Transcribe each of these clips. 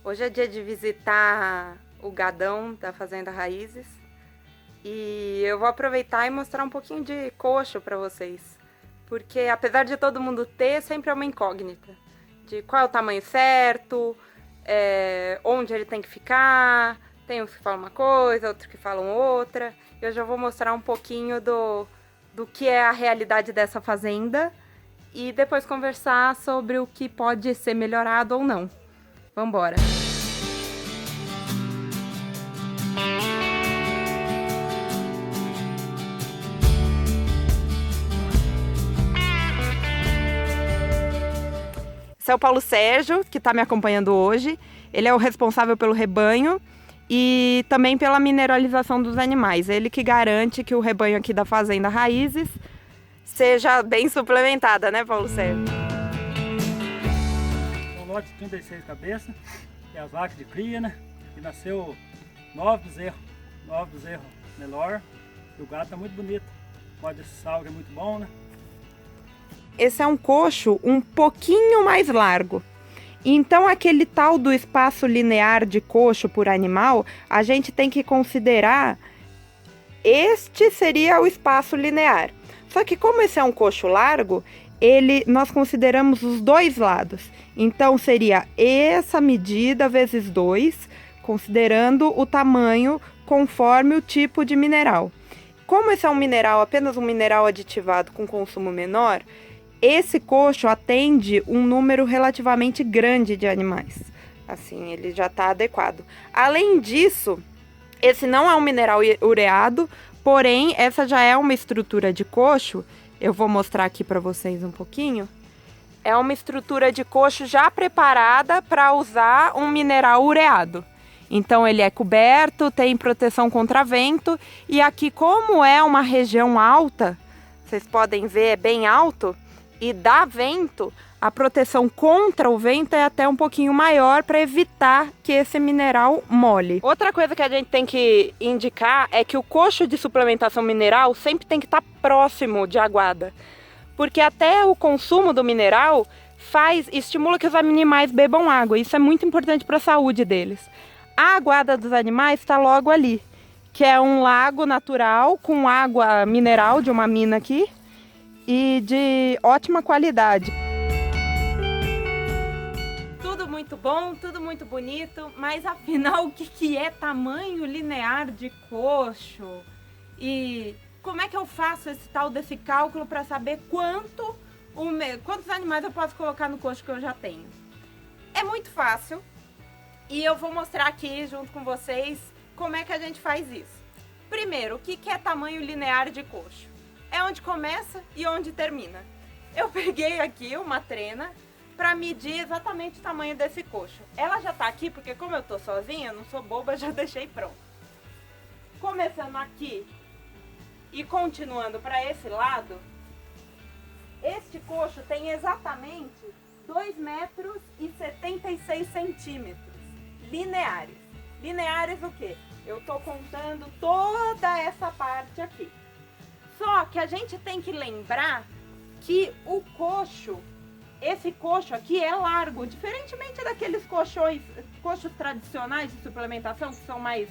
Hoje é dia de visitar o gadão da Fazenda Raízes e eu vou aproveitar e mostrar um pouquinho de coxo para vocês, porque apesar de todo mundo ter, sempre é uma incógnita de qual é o tamanho certo, onde ele tem que ficar. Tem uns que falam uma coisa, outros que falam outra. Eu já vou mostrar um pouquinho do que é a realidade dessa fazenda e depois conversar sobre o que pode ser melhorado ou não. Vamos embora! Esse é o Paulo Sérgio, que está me acompanhando hoje. Ele é o responsável pelo rebanho e também pela mineralização dos animais. Ele que garante que o rebanho aqui da Fazenda Raízes seja bem suplementada, né, Paulo Sérgio? Um lote de 36 cabeças, que é as vacas de cria, né? E nasceu 9 bezerros melhor. E o gado tá muito bonito. O óleo desse sal que é muito bom, né? Esse é um coxo um pouquinho mais largo. Então, aquele tal do espaço linear de coxo por animal, a gente tem que considerar este seria o espaço linear. Só que como esse é um coxo largo, nós consideramos os dois lados. Então, seria essa medida vezes 2, considerando o tamanho conforme o tipo de mineral. Como esse é um mineral, apenas um mineral aditivado com consumo menor, esse coxo atende um número relativamente grande de animais. Assim, ele já está adequado. Além disso, esse não é um mineral ureado, porém, essa já é uma estrutura de coxo. Eu vou mostrar aqui para vocês um pouquinho. É uma estrutura de coxo já preparada para usar um mineral ureado. Então, ele é coberto, tem proteção contra vento. E aqui, como é uma região alta, vocês podem ver, é bem alto, e dá vento, a proteção contra o vento é até um pouquinho maior para evitar que esse mineral molhe. Outra coisa que a gente tem que indicar é que o coxo de suplementação mineral sempre tem que estar próximo de aguada, porque até o consumo do mineral estimula que os animais bebam água. Isso é muito importante para a saúde deles. A aguada dos animais está logo ali, que é um lago natural com água mineral de uma mina aqui, e de ótima qualidade. Tudo muito bom, tudo muito bonito, mas afinal o que é tamanho linear de coxo? E como é que eu faço desse cálculo para saber quantos animais eu posso colocar no coxo que eu já tenho? É muito fácil e eu vou mostrar aqui junto com vocês como é que a gente faz isso. Primeiro, o que é tamanho linear de coxo? É onde começa e onde termina. Eu peguei aqui uma trena para medir exatamente o tamanho desse coxo. Ela já tá aqui porque como eu tô sozinha, não sou boba, já deixei pronto. Começando aqui e continuando para esse lado, este coxo tem exatamente 2,76 centímetros lineares. Lineares o quê? Eu tô contando toda essa parte aqui. Só que a gente tem que lembrar que o coxo, esse coxo aqui é largo, diferentemente daqueles coxos tradicionais de suplementação, que são mais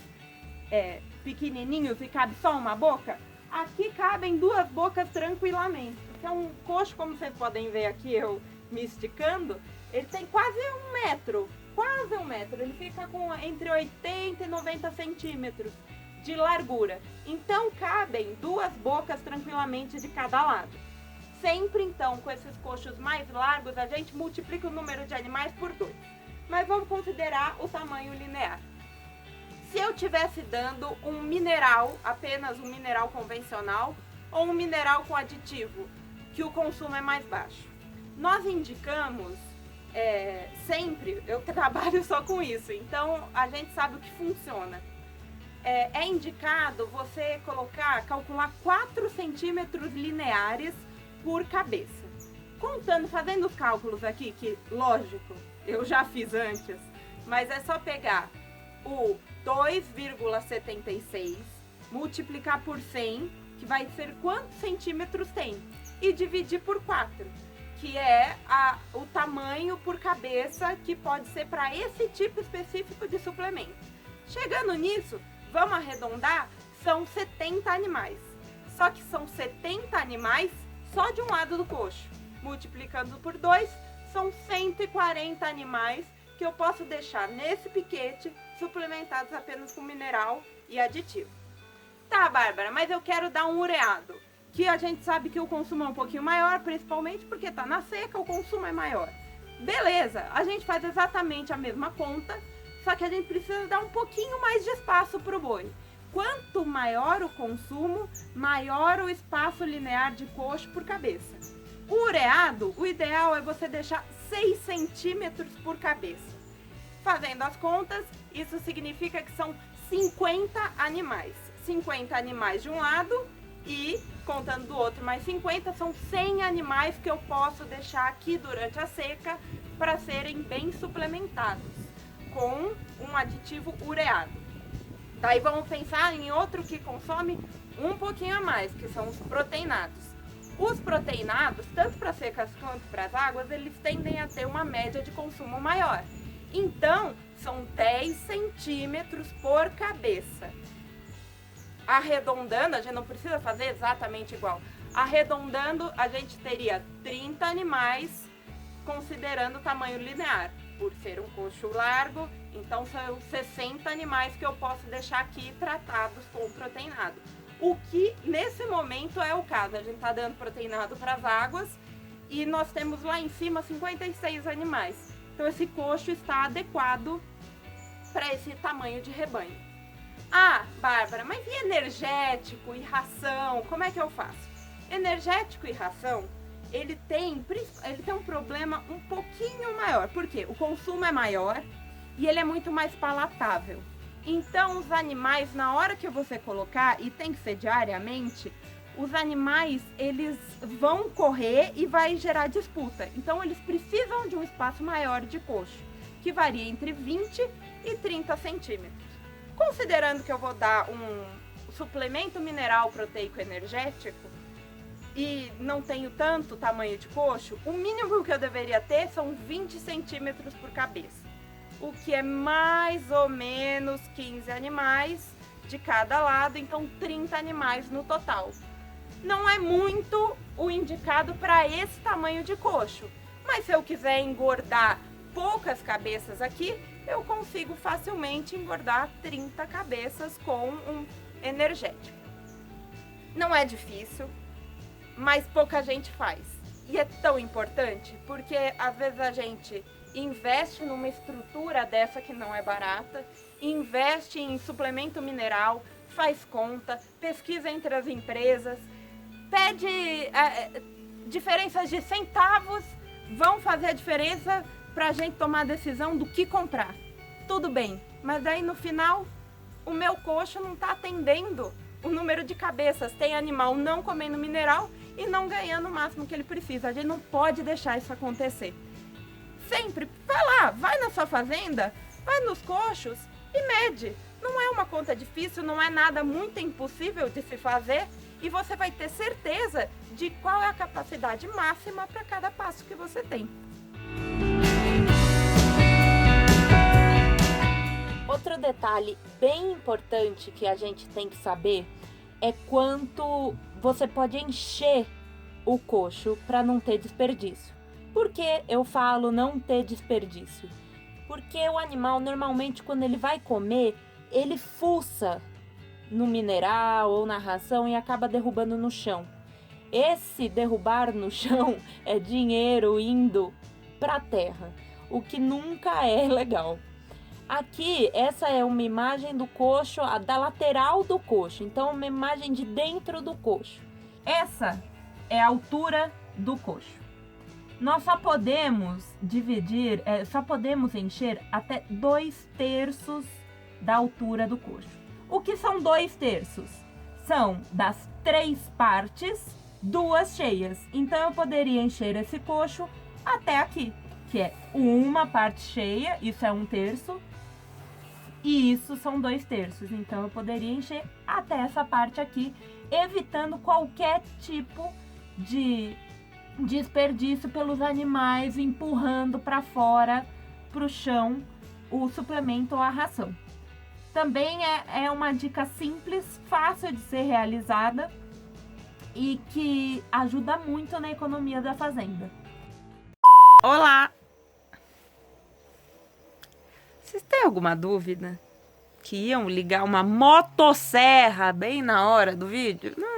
pequenininhos e cabe só uma boca. Aqui cabem 2 bocas tranquilamente. Então, um coxo, como vocês podem ver aqui, eu me esticando, ele tem quase 1 metro, quase 1 metro. Ele fica com entre 80 e 90 centímetros de largura. Então cabem 2 bocas tranquilamente de cada lado. Sempre então com esses coxos mais largos a gente multiplica o número de animais por 2. Mas vamos considerar o tamanho linear. Se eu estivesse dando um mineral, apenas um mineral convencional ou um mineral com aditivo, que o consumo é mais baixo, nós indicamos sempre, eu trabalho só com isso, então a gente sabe o que funciona. É indicado você calcular 4 centímetros lineares por cabeça. Fazendo os cálculos aqui, que lógico, eu já fiz antes, mas é só pegar o 2,76, multiplicar por 100, que vai ser quantos centímetros tem, e dividir por 4, que é o tamanho por cabeça que pode ser para esse tipo específico de suplemento. Chegando nisso, vamos arredondar, são 70 animais. Só que são 70 animais só de um lado do coxo. Multiplicando por 2, são 140 animais que eu posso deixar nesse piquete suplementados apenas com mineral e aditivo. Tá, Bárbara, mas eu quero dar um ureado, que a gente sabe que o consumo é um pouquinho maior, principalmente porque tá na seca, o consumo é maior. Beleza, a gente faz exatamente a mesma conta, só que a gente precisa dar um pouquinho mais de espaço pro boi. Quanto maior o consumo, maior o espaço linear de coxo por cabeça. O ureado, o ideal é você deixar 6 centímetros por cabeça. Fazendo as contas, isso significa que são 50 animais. 50 animais de um lado e, contando do outro, mais 50, são 100 animais que eu posso deixar aqui durante a seca para serem bem suplementados com um aditivo ureado. Daí vamos pensar em outro que consome um pouquinho a mais, que são os proteinados. Os proteinados, tanto para secas quanto para as águas, eles tendem a ter uma média de consumo maior. Então, são 10 centímetros por cabeça. Arredondando, a gente não precisa fazer exatamente igual. Arredondando, a gente teria 30 animais, considerando o tamanho linear. Por ser um coxo largo, então são 60 animais que eu posso deixar aqui tratados com proteinado. O que nesse momento é o caso, a gente está dando proteinado para as águas e nós temos lá em cima 56 animais. Então esse coxo está adequado para esse tamanho de rebanho. Ah, Bárbara, mas e energético e ração, como é que eu faço? Energético e ração, ele tem um problema um pouquinho maior, porque o consumo é maior e ele é muito mais palatável. Então os animais, na hora que você colocar, e tem que ser diariamente, os animais eles vão correr e vai gerar disputa. Então eles precisam de um espaço maior de coxo, que varia entre 20 e 30 centímetros. Considerando que eu vou dar um suplemento mineral proteico energético, e não tenho tanto tamanho de coxo, o mínimo que eu deveria ter são 20 centímetros por cabeça. O que é mais ou menos 15 animais de cada lado, então 30 animais no total. Não é muito o indicado para esse tamanho de coxo, mas se eu quiser engordar poucas cabeças aqui, eu consigo facilmente engordar 30 cabeças com um energético. Não é difícil, mas pouca gente faz. E é tão importante, porque às vezes a gente investe numa estrutura dessa que não é barata, investe em suplemento mineral, faz conta, pesquisa entre as empresas, pede diferenças de centavos, vão fazer a diferença para a gente tomar a decisão do que comprar. Tudo bem, mas aí no final o meu coxo não está atendendo o número de cabeças, tem animal não comendo mineral e não ganhando o máximo que ele precisa. A gente não pode deixar isso acontecer. Sempre, vai lá, vai na sua fazenda, vai nos coxos e mede. Não é uma conta difícil, não é nada muito impossível de se fazer e você vai ter certeza de qual é a capacidade máxima para cada passo que você tem. Outro detalhe bem importante que a gente tem que saber é quanto você pode encher o coxo para não ter desperdício. Por que eu falo não ter desperdício? Porque o animal normalmente quando ele vai comer, ele fuça no mineral ou na ração e acaba derrubando no chão. Esse derrubar no chão é dinheiro indo para a terra, o que nunca é legal. Aqui, essa é uma imagem do coxo, da lateral do coxo, então uma imagem de dentro do coxo. Essa é a altura do coxo. Nós só podemos encher até 2/3 da altura do coxo. O que são 2/3? São das 3 partes, 2 cheias. Então eu poderia encher esse coxo até aqui, que é uma parte cheia, isso é 1/3. E isso são 2/3, então eu poderia encher até essa parte aqui, evitando qualquer tipo de desperdício pelos animais empurrando para fora, para o chão, o suplemento ou a ração. Também é uma dica simples, fácil de ser realizada e que ajuda muito na economia da fazenda. Olá! Vocês têm alguma dúvida? Que iam ligar uma motosserra bem na hora do vídeo? Não